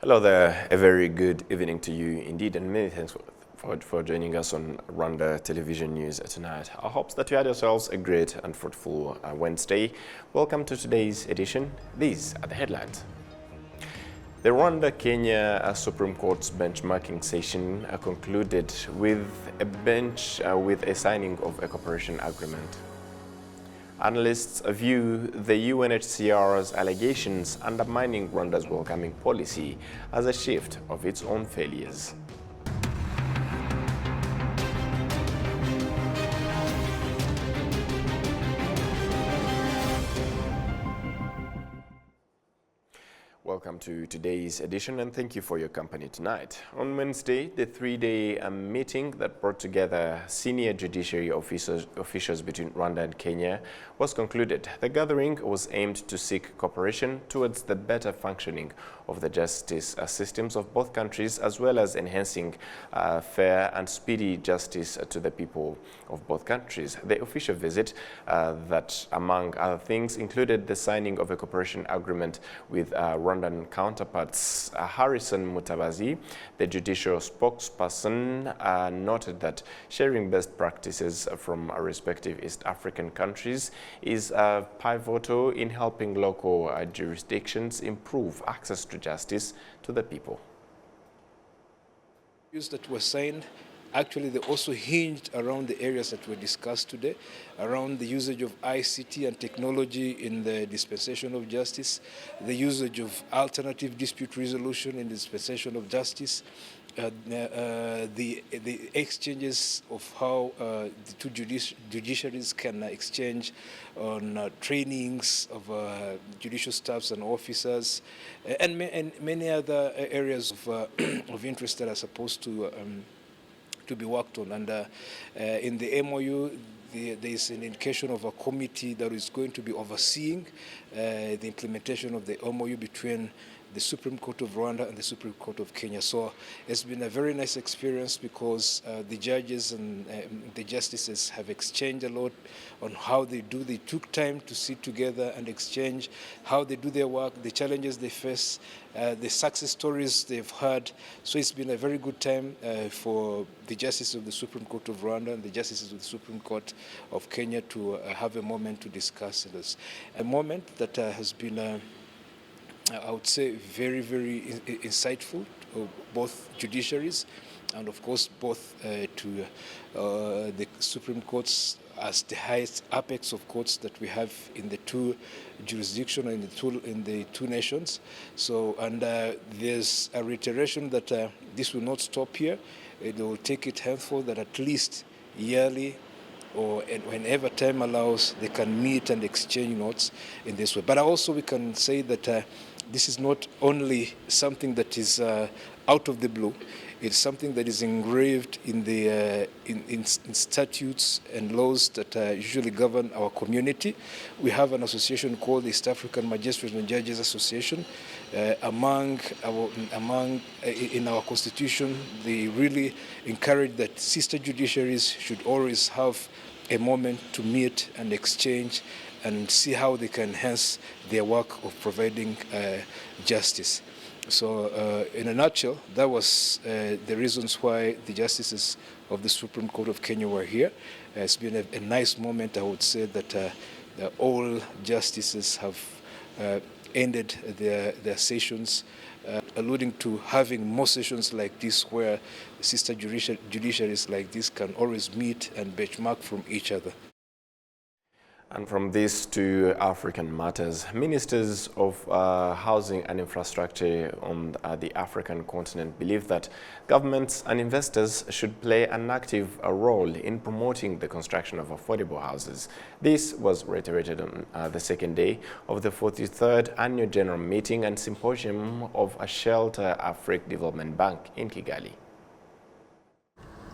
Hello there, a very good evening to you indeed, and many thanks for joining us on Rwanda Television News tonight. I hope that you had yourselves a great and fruitful Wednesday. Welcome to today's edition. These are the headlines. The Rwanda-Kenya Supreme Court's benchmarking session concluded with a signing of a cooperation agreement. Analysts view the UNHCR's allegations undermining Rwanda's welcoming policy as a shift of its own failures. Welcome to today's edition, and thank you for your company tonight. On Wednesday, the three-day meeting that brought together senior judiciary officials between Rwanda and Kenya was concluded. The gathering was aimed to seek cooperation towards the better functioning of the justice systems of both countries, as well as enhancing fair and speedy justice to the people of both countries. The official visit that, among other things, included the signing of a cooperation agreement with Rwandan counterparts. Harrison Mutabazi, the judicial spokesperson, noted that sharing best practices from our respective East African countries is pivotal in helping local jurisdictions improve access to justice to the people. That were signed, actually they also hinged around the areas that were discussed today, around the usage of ICT and technology in the dispensation of justice, the usage of alternative dispute resolution in the dispensation of justice, the exchanges of how the two judiciaries can exchange on trainings of judicial staffs and officers, and many other areas of interest that are supposed to be worked on. And in the MOU, there is an indication of a committee that is going to be overseeing the implementation of the MOU between the Supreme Court of Rwanda and the Supreme Court of Kenya. So it's been a very nice experience because the judges and the justices have exchanged a lot on how they do. They took time to sit together and exchange how they do their work, the challenges they face, the success stories they've had. So it's been a very good time for the justices of the Supreme Court of Rwanda and the justices of the Supreme Court of Kenya to have a moment to discuss this. A moment that has been I would say very, very insightful to both judiciaries, and of course both to the Supreme Courts as the highest apex of courts that we have in the two jurisdictions in the two nations. So, and there's a reiteration that this will not stop here. It will take it henceforth that at least yearly or whenever time allows, they can meet and exchange notes in this way. But also we can say that this is not only something that is out of the blue. It's something that is engraved in the in statutes and laws that usually govern our community. We have an association called the East African Magistrates and Judges Association. In our constitution, they really encourage that sister judiciaries should always have a moment to meet and exchange and see how they can enhance their work of providing justice. So in a nutshell, that was the reasons why the justices of the Supreme Court of Kenya were here. It's been a nice moment. I would say that all justices have ended their sessions, alluding to having more sessions like this where sister judiciaries like this can always meet and benchmark from each other. And from this to African matters, ministers of housing and infrastructure on the African continent believe that governments and investors should play an active role in promoting the construction of affordable houses. This was reiterated on the second day of the 43rd Annual General Meeting and Symposium of a Shelter Africa Development Bank in Kigali.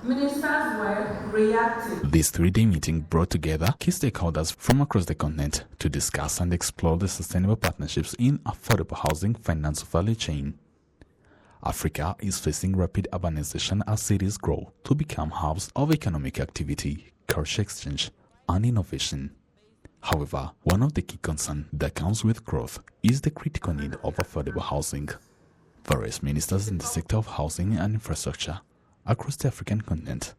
Ministers were reactive. This three-day meeting brought together key stakeholders from across the continent to discuss and explore the sustainable partnerships in affordable housing finance value chain. Africa is facing rapid urbanization as cities grow to become hubs of economic activity, culture exchange, and innovation. However, one of the key concerns that comes with growth is the critical need of affordable housing. Various ministers in the sector of housing and infrastructure across the African continent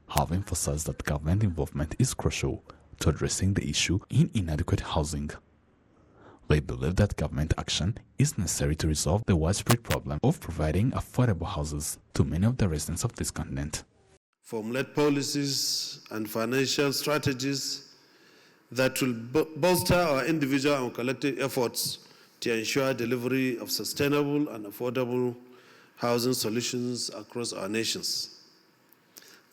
have emphasized that government involvement is crucial to addressing the issue in inadequate housing. They believe that government action is necessary to resolve the widespread problem of providing affordable houses to many of the residents of this continent. Formulate policies and financial strategies that will bolster our individual and collective efforts to ensure delivery of sustainable and affordable housing solutions across our nations.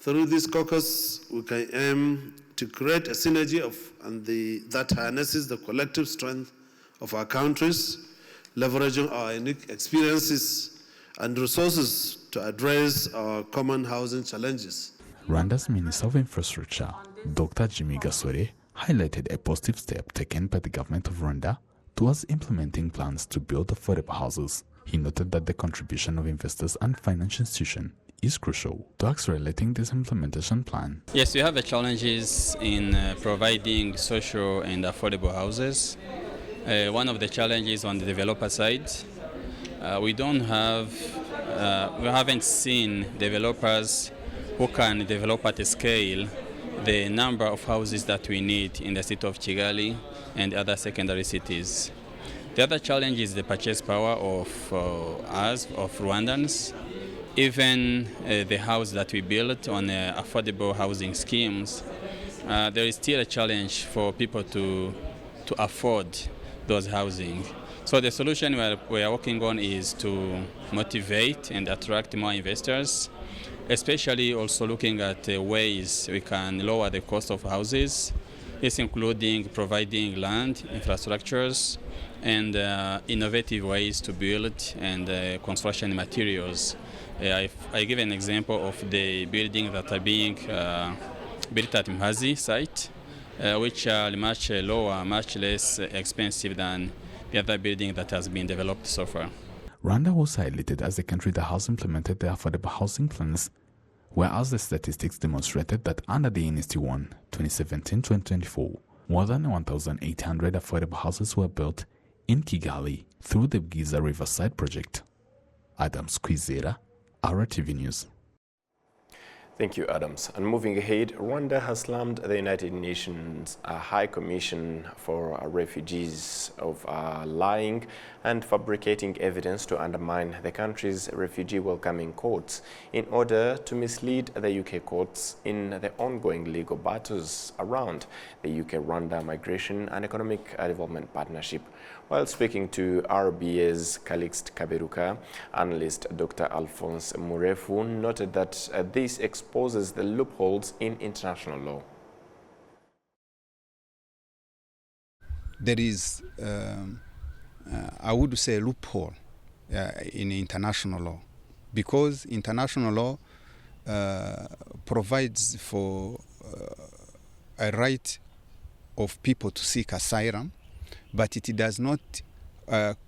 Through this caucus, we can aim to create a synergy that harnesses the collective strength of our countries, leveraging our unique experiences and resources to address our common housing challenges. Rwanda's Minister of Infrastructure, Dr. Jimmy Gasore, highlighted a positive step taken by the government of Rwanda towards implementing plans to build affordable houses. He noted that the contribution of investors and financial institutions is crucial to accelerating this implementation plan. Yes, we have the challenges in providing social and affordable houses. One of the challenges on the developer side, we haven't seen developers who can develop at a scale the number of houses that we need in the city of Kigali and other secondary cities. The other challenge is the purchase power of Rwandans. Even the house that we built on affordable housing schemes, there is still a challenge for people to afford those housing. So the solution we are working on is to motivate and attract more investors, especially also looking at ways we can lower the cost of houses. This including providing land, infrastructures, and innovative ways to build and construction materials. I give an example of the buildings that are being built at Mhazi site, which are much lower, much less expensive than the other building that has been developed so far. Rwanda was highlighted as a country that has implemented the affordable housing plans, whereas the statistics demonstrated that under the NST1 2017-2024, more than 1,800 affordable houses were built in Kigali through the Giza Riverside project. Adams Kwizera, RTV News. Thank you, Adams. And moving ahead, Rwanda has slammed the United Nations High Commission for Refugees of lying and fabricating evidence to undermine the country's refugee welcoming courts in order to mislead the UK courts in the ongoing legal battles around the UK-Rwanda Migration and Economic Development Partnership. While speaking to RBA's Calixte Kaberuka, analyst Dr. Alphonse Murefu noted that this exposes the loopholes in international law. There is, I would say, a loophole in international law, because international law provides for a right of people to seek asylum, but it does not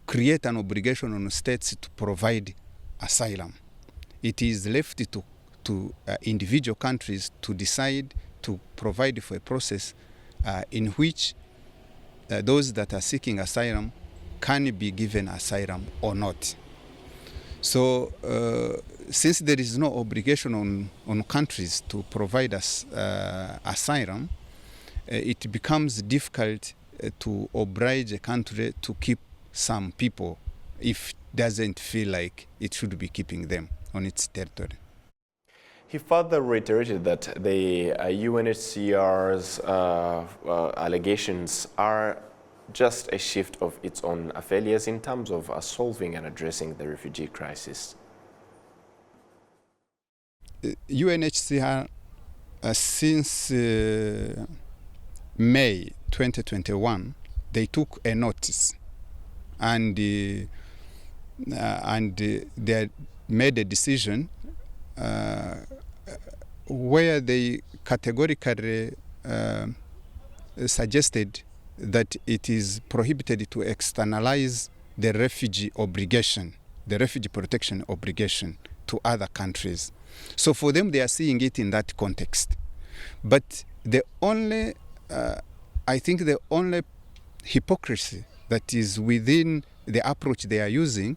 create an obligation on states to provide asylum. It is left to individual countries to decide to provide for a process in which those that are seeking asylum can be given asylum or not. So since there is no obligation on countries to provide us asylum, it becomes difficult to oblige a country to keep some people if it doesn't feel like it should be keeping them on its territory. He further reiterated that the UNHCR's allegations are just a shift of its own failures in terms of solving and addressing the refugee crisis. UNHCR, since May 2021, they took a notice and they made a decision where they categorically suggested that it is prohibited to externalize the refugee obligation, the refugee protection obligation to other countries. So for them, they are seeing it in that context. But the only I think the only hypocrisy that is within the approach they are using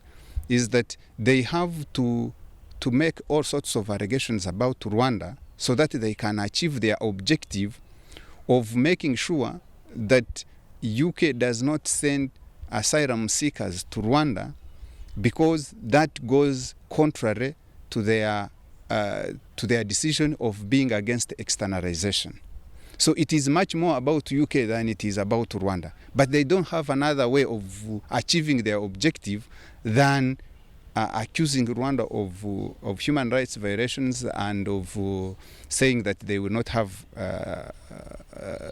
is that they have to make all sorts of allegations about Rwanda so that they can achieve their objective of making sure that UK does not send asylum seekers to Rwanda, because that goes contrary to their decision of being against externalization. So it is much more about UK than it is about Rwanda. But they don't have another way of achieving their objective than accusing Rwanda of human rights violations and of saying that they will not have a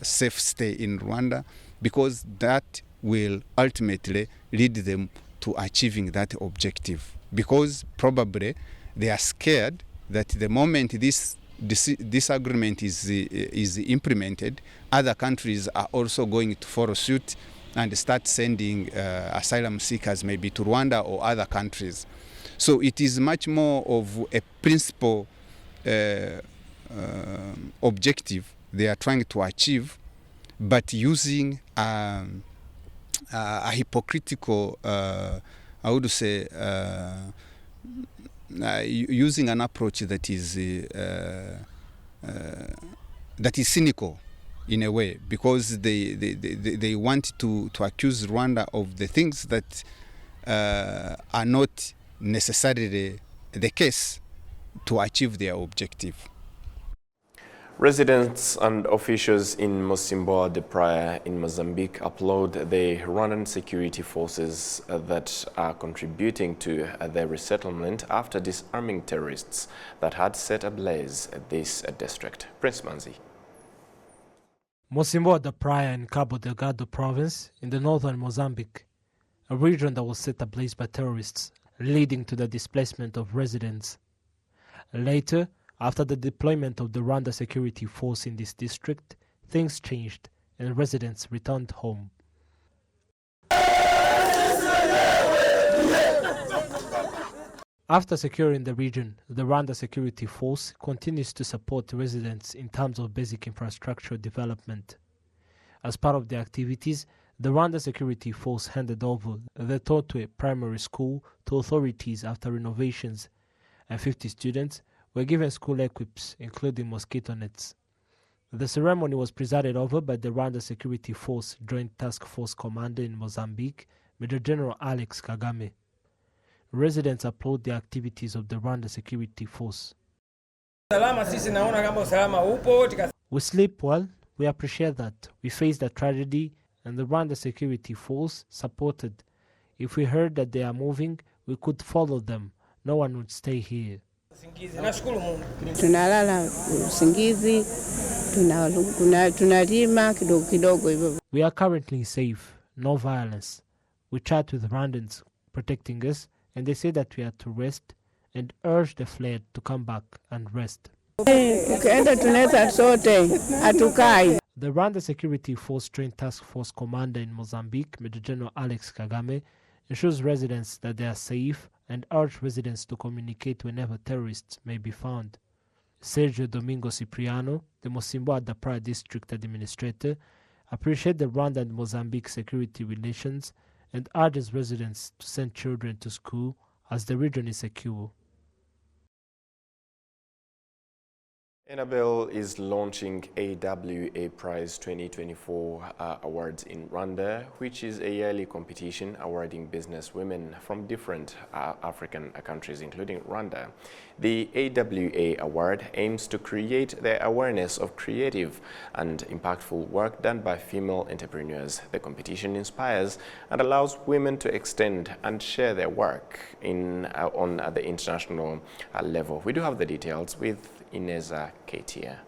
safe stay in Rwanda, because that will ultimately lead them to achieving that objective. Because probably they are scared that the moment this agreement is implemented, other countries are also going to follow suit and start sending asylum seekers maybe to Rwanda or other countries. So it is much more of a principal objective they are trying to achieve, but using a hypocritical, I would say, using an approach that is cynical in a way, because they want to accuse Rwanda of the things that are not necessarily the case to achieve their objective. Residents and officials in Mocimboa de Praia in Mozambique applaud the Rwandan security forces that are contributing to their resettlement after disarming terrorists that had set ablaze this district. Prince Manzi. Mocimboa de Praia in Cabo Delgado province in the northern Mozambique, a region that was set ablaze by terrorists, leading to the displacement of residents. Later, after the deployment of the Rwanda security force in this district, things changed and residents returned home. After securing the region, the Rwanda security force continues to support residents in terms of basic infrastructure development. As part of the activities, the Rwanda security force handed over the Totwe primary school to authorities after renovations, and 50 students were given school equips, including mosquito nets. The ceremony was presided over by the Rwanda Security Force Joint Task Force Commander in Mozambique, Major General Alex Kagame. Residents applaud the activities of the Rwanda Security Force. We sleep well, we appreciate that. We face the tragedy, and the Rwanda Security Force supported. If we heard that they are moving, we could follow them. No one would stay here. Tunalala usingizi, tunalima kidogo kidogo hivyo. We are currently safe, no violence. We chat with Rwandans protecting us, and they say that we are to rest and urge the fled to come back and rest. Ukienda tunaweza sote, hatukai. The Rwanda Security Force Joint Task Force Commander in Mozambique, Major General Alex Kagame, ensures residents that they are safe and urge residents to communicate whenever terrorists may be found. Sergio Domingo Cipriano, the Mocimboa da Praia district administrator, appreciates the Rwanda and Mozambique security relations and urges residents to send children to school as the region is secure. Enabel is launching AWA Prize 2024 awards in Rwanda, which is a yearly competition awarding business women from different African countries, including Rwanda. The AWA award aims to create the awareness of creative and impactful work done by female entrepreneurs. The competition inspires and allows women to extend and share their work on the international level. We do have the details with Ineza Ketia.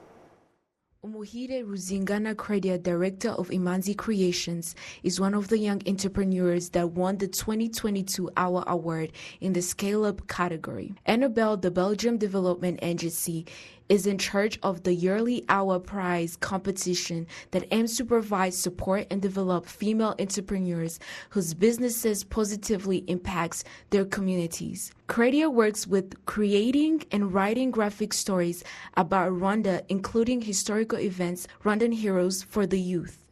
Umuhire Ruzingana Credia, director of Imanzi Creations, is one of the young entrepreneurs that won the 2022 AWA Award in the Scale-Up category. Enabel, the Belgium Development Agency, is in charge of the yearly AWA Prize competition that aims to provide support and develop female entrepreneurs whose businesses positively impacts their communities. Credia works with creating and writing graphic stories about Rwanda, including historical events, Rwandan heroes for the youth.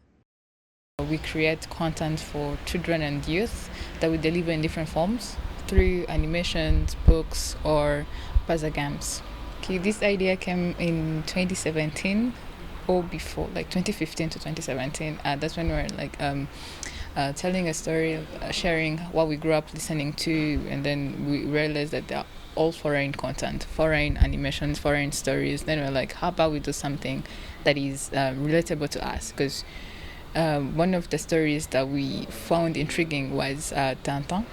We create content for children and youth that we deliver in different forms. through animations, books, or puzzle games. Okay, this idea came in 2017 or before, like 2015 to 2017. That's when we were like telling a story, sharing what we grew up listening to, and then we realized that they're all foreign content, foreign animations, foreign stories. Then we're like, how about we do something that is relatable to us? Because one of the stories that we found intriguing was Tintin.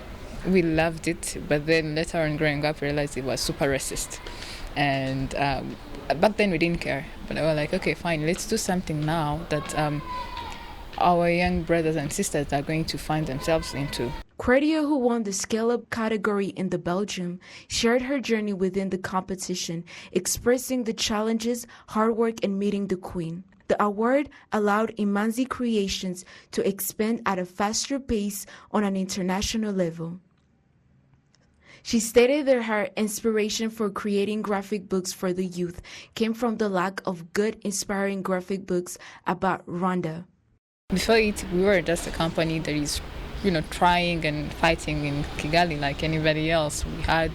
We loved it, but then later on growing up, realized it was super racist. And back then we didn't care, but we were like, okay, fine, let's do something now that our young brothers and sisters are going to find themselves into. Credia, who won the scale-up category in the Belgium, shared her journey within the competition, expressing the challenges, hard work, and meeting the Queen. The award allowed Imanzi Creations to expand at a faster pace on an international level. She stated that her inspiration for creating graphic books for the youth came from the lack of good, inspiring graphic books about Rwanda. Before it, we were just a company that is, trying and fighting in Kigali like anybody else. We had,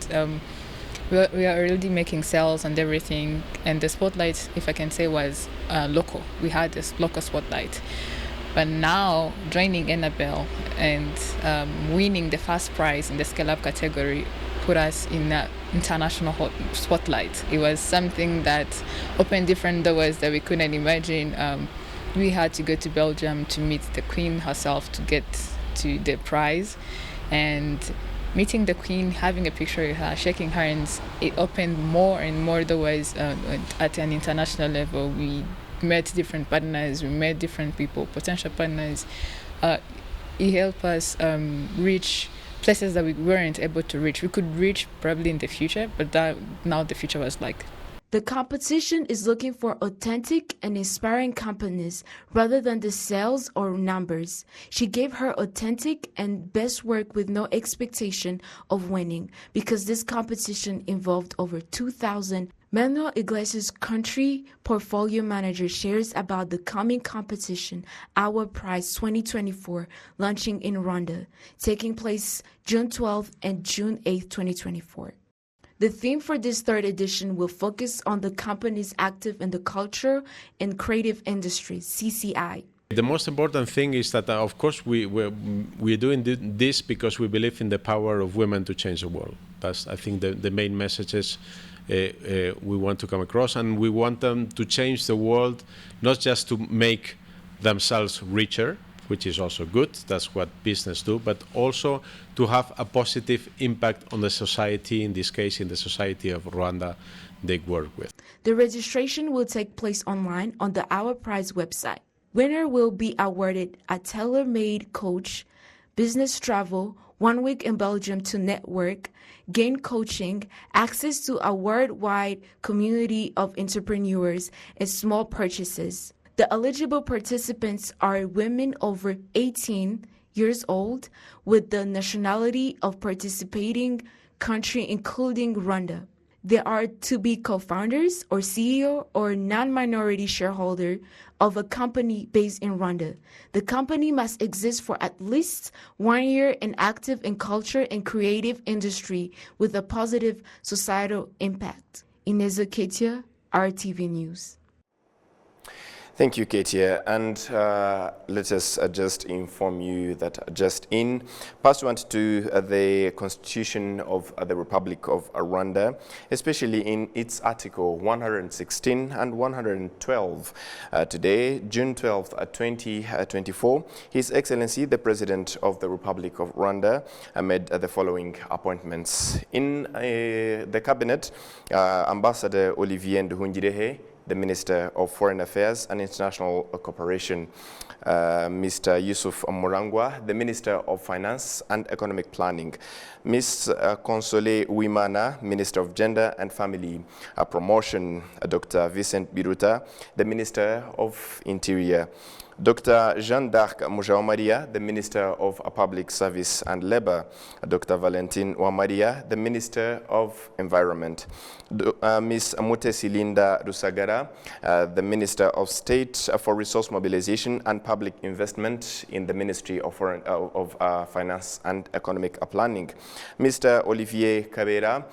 we are already making sales and everything, and the spotlight, if I can say, was local. We had this local spotlight. But now, joining Annabelle and winning the first prize in the scale-up category put us in the international spotlight. It was something that opened different doors that we couldn't imagine. We had to go to Belgium to meet the Queen herself to get to the prize. And meeting the Queen, having a picture of her, shaking hands, it opened more and more doors at an international level. We met different partners, we met different people, potential partners. It helped us reach places that we weren't able to reach. We could reach probably in the future, but now the future was like. The competition is looking for authentic and inspiring companies rather than the sales or numbers. She gave her authentic and best work with no expectation of winning because this competition involved over 2,000. Manuel Iglesias, country portfolio manager, shares about the coming competition, Our Prize 2024, launching in Rwanda, taking place June 12th and June 8th, 2024. The theme for this third edition will focus on the companies active in the culture and creative industries, CCI. The most important thing is that, of course, we're doing this because we believe in the power of women to change the world. That's, I think, the main messages we want to come across, and we want them to change the world, not just to make themselves richer, which is also good, that's what business do, but also to have a positive impact on the society, in this case, in the society of Rwanda they work with. The registration will take place online on the Our Prize website. Winner will be awarded a tailor-made coach, business travel, 1 week in Belgium to network, gain coaching, access to a worldwide community of entrepreneurs, and small purchases. The eligible participants are women over 18 years old with the nationality of participating country including Rwanda. They are to be co-founders or CEO or non-minority shareholder of a company based in Rwanda. The company must exist for at least 1 year and active in culture and creative industry with a positive societal impact. Ineza Ketia, RTV News. Thank you, Katia. And let us just inform you that just in, pursuant to the Constitution of the Republic of Rwanda, especially in its Article 116 and 112, today, June 12th, 2024, His Excellency, the President of the Republic of Rwanda, made the following appointments. In the Cabinet, Ambassador Olivier Nduhungirehe, the Minister of Foreign Affairs and International Cooperation, Mr. Yusuf Murangwa, the Minister of Finance and Economic Planning, Ms. Console Uwimana, Minister of Gender and Family Promotion, Dr. Vincent Biruta, the Minister of Interior, Dr. Jeanne d'Arc Mujawamaria, the Minister of Public Service and Labour, Dr. Valentine Wamaria, the Minister of Environment, Ms. Mutesi Linda Rusagara, the Minister of State for Resource Mobilization and Public Investment in the Ministry of Finance and Economic Planning, Mr. Olivier Kabera,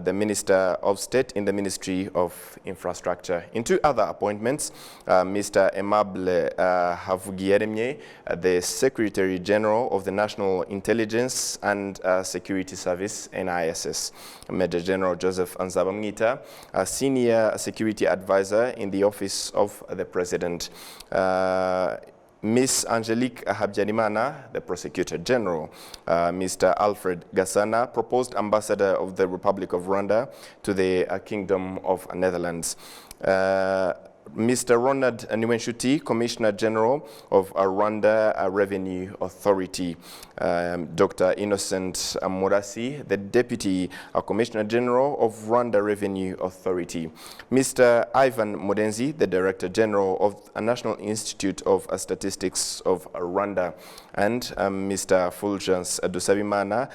the Minister of State in the Ministry of Infrastructure. In two other appointments, Mr. Aimable Havugiyaremye, the Secretary General of the National Intelligence and Security Service, NISS, Major General Joseph Anzabamwita, a Senior Security Advisor in the Office of the President, Ms. Angelique Habyarimana, the Prosecutor General, Mr. Alfred Gassana, proposed Ambassador of the Republic of Rwanda to the Kingdom of Netherlands, Mr. Ronald Niwenshuti, Commissioner General of Rwanda Revenue Authority, Dr. Innocent Murasi, the Deputy Commissioner General of Rwanda Revenue Authority, Mr. Ivan Mudenzi, the Director General of the National Institute of Statistics of Rwanda, and Mr. Fulgence Dusabimana,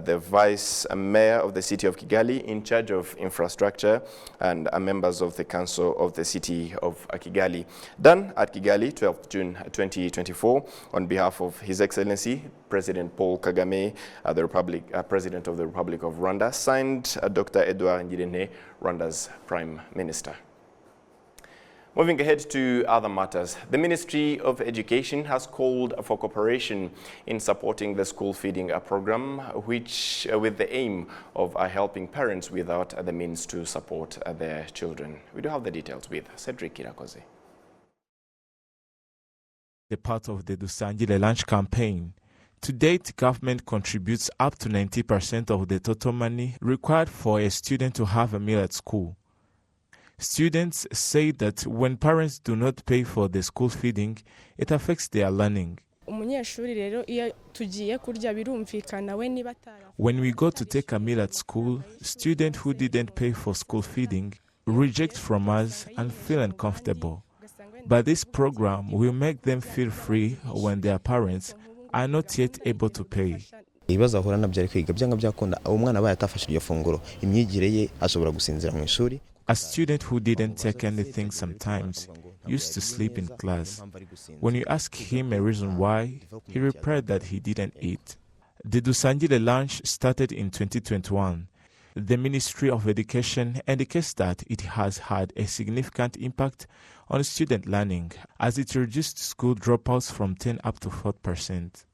the Vice Mayor of the City of Kigali in charge of infrastructure, and members of the Council of the City of Kigali. Done at Kigali, 12th June 2024, on behalf of His Excellency President Paul Kagame, the President of the Republic of Rwanda, signed Dr. Edouard Ngirente, Rwanda's Prime Minister. Moving ahead to other matters, the Ministry of Education has called for cooperation in supporting the school feeding program, which with the aim of helping parents without the means to support their children. We do have the details with Cedric Kirakoze. The part of the Dusangile Lunch campaign. To date, government contributes up to 90% of the total money required for a student to have a meal at school. Students say that when parents do not pay for the school feeding, it affects their learning. When we go to take a meal at school, students who didn't pay for school feeding reject from us and feel uncomfortable. But this program will make them feel free when their parents are not yet able to pay. A student who didn't take anything sometimes used to sleep in class. When you ask him a reason why, he replied that he didn't eat. The Dusangile Lunch started in 2021. The Ministry of Education indicates that it has had a significant impact on student learning as it reduced school dropouts from 10 up to 4%.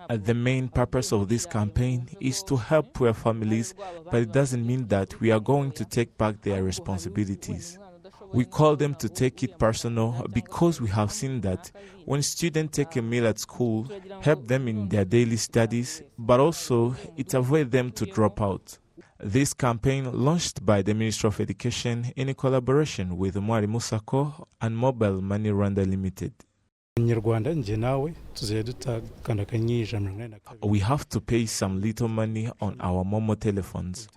The main purpose of this campaign is to help poor families, but it doesn't mean that we are going to take back their responsibilities. We call them to take it personal because we have seen that when students take a meal at school, help them in their daily studies, but also it avoids them to drop out. This campaign, launched by the Ministry of Education in a collaboration with Mwalimu Sacco and Mobile Money Rwanda Limited. We have to pay some little money on our Momo telephones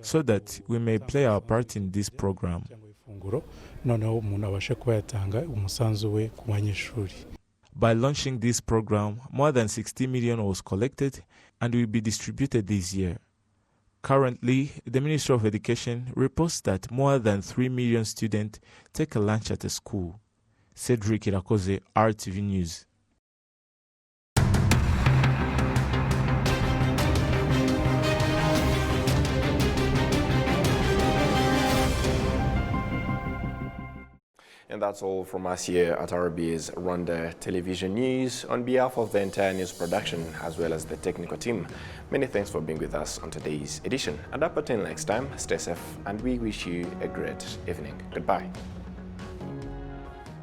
so that we may play our part in this program. By launching this program, more than 60 million was collected and will be distributed this year. Currently, the Ministry of Education reports that more than 3 million students take a lunch at a school. Cedric Kirakoze, RTV News. And that's all from us here at RB's Rwanda Television News. On behalf of the entire news production, as well as the technical team, many thanks for being with us on today's edition. And up until next time, stay safe, and we wish you a great evening. Goodbye.